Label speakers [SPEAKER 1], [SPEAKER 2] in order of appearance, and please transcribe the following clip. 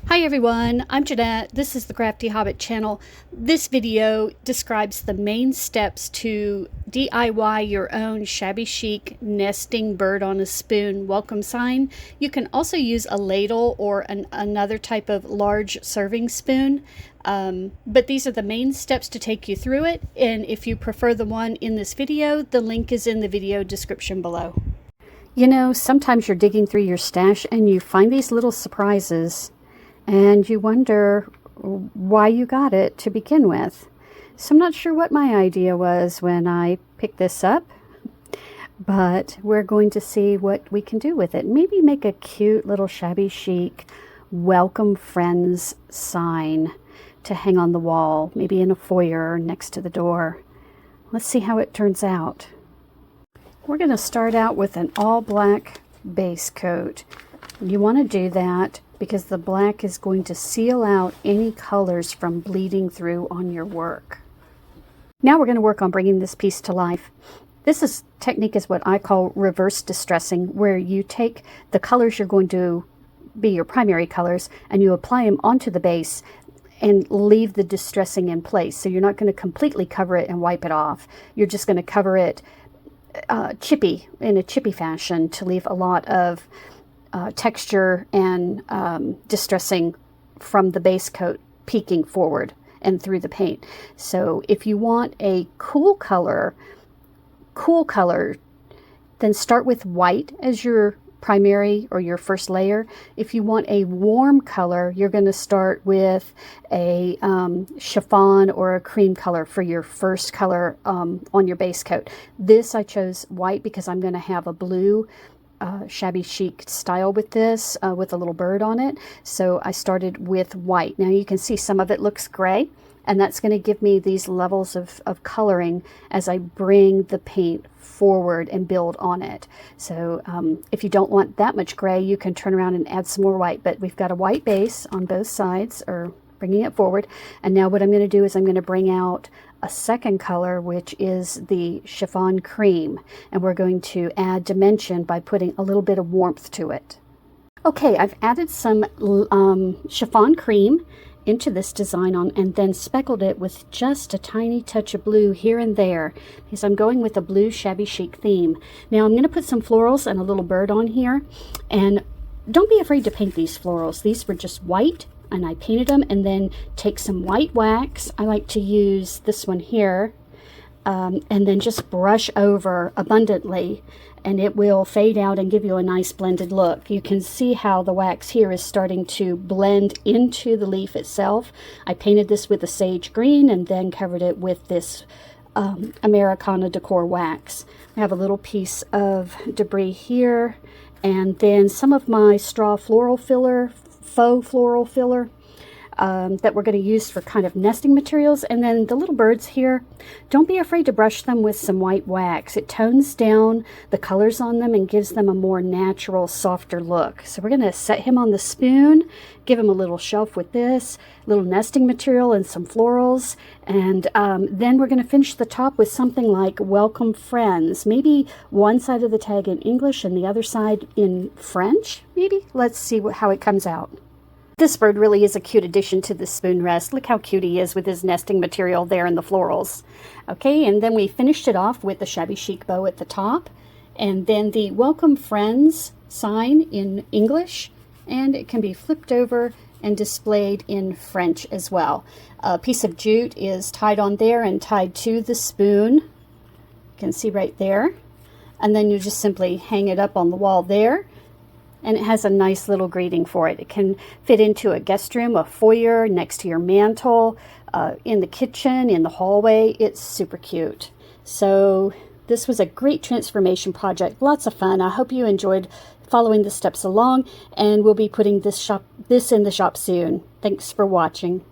[SPEAKER 1] Hi everyone, I'm Jeanette. This is the Crafty Hobbit channel. This video describes the main steps to DIY your own shabby chic nesting bird on a spoon welcome sign. You can also use a ladle or another type of large serving spoon, but these are the main steps to take you through it. And if you prefer the one in this video, the link is in the video description below. You know, sometimes you're digging through your stash and you find these little surprises and you wonder why you got it to begin with. So I'm not sure what my idea was when I picked this up, but we're going to see what we can do with it. Maybe make a cute little shabby chic welcome friends sign to hang on the wall, maybe in a foyer next to the door. Let's see how it turns out. We're going to start out with an all black base coat. You want to do that because the black is going to seal out any colors from bleeding through on your work. Now we're going to work on bringing this piece to life. This technique is what I call reverse distressing, where you take the colors you're going to be your primary colors and you apply them onto the base and leave the distressing in place. So you're not going to completely cover it and wipe it off. You're just going to cover it chippy, in a chippy fashion, to leave a lot of texture and distressing from the base coat peeking forward and through the paint. So if you want a cool color, then start with white as your primary or your first layer. If you want a warm color, you're going to start with a chiffon or a cream color for your first color on your base coat. This I chose white because I'm going to have a blue shabby chic style with this, with a little bird on it. So I started with white. Now you can see some of it looks gray, and that's going to give me these levels of coloring as I bring the paint forward and build on it. So if you don't want that much gray, you can turn around and add some more white, but we've got a white base on both sides, or bringing it forward. And now what I'm going to do is I'm going to bring out a second color, which is the chiffon cream, and we're going to add dimension by putting a little bit of warmth to it. Okay, I've added some chiffon cream into this design and then speckled it with just a tiny touch of blue here and there, because I'm going with a blue shabby chic theme. Now I'm going to put some florals and a little bird on here, and don't be afraid to paint these florals. These were just white, and I painted them, and then take some white wax. I like to use this one here, and then just brush over abundantly, and it will fade out and give you a nice blended look. You can see how the wax here is starting to blend into the leaf itself. I painted this with a sage green and then covered it with this Americana Decor wax. I have a little piece of debris here, and then some of my straw floral filler, faux floral filler, that we're going to use for kind of nesting materials. And then the little birds here, don't be afraid to brush them with some white wax. It tones down the colors on them and gives them a more natural, softer look. So we're going to set him on the spoon, give him a little shelf with this little nesting material and some florals, and then we're going to finish the top with something like welcome friends. Maybe one side of the tag in English and the other side in French, maybe. Let's see how it comes out. This bird really is a cute addition to the spoon rest. Look how cute he is with his nesting material there in the florals. Okay, and then we finished it off with the shabby chic bow at the top, and then the welcome friends sign in English, and it can be flipped over and displayed in French as well. A piece of jute is tied on there and tied to the spoon. You can see right there. And then you just simply hang it up on the wall there. And it has a nice little greeting for it. It can fit into a guest room, a foyer, next to your mantle, in the kitchen, in the hallway. It's super cute. So this was a great transformation project. Lots of fun. I hope you enjoyed following the steps along, and we'll be putting this in the shop soon. Thanks for watching.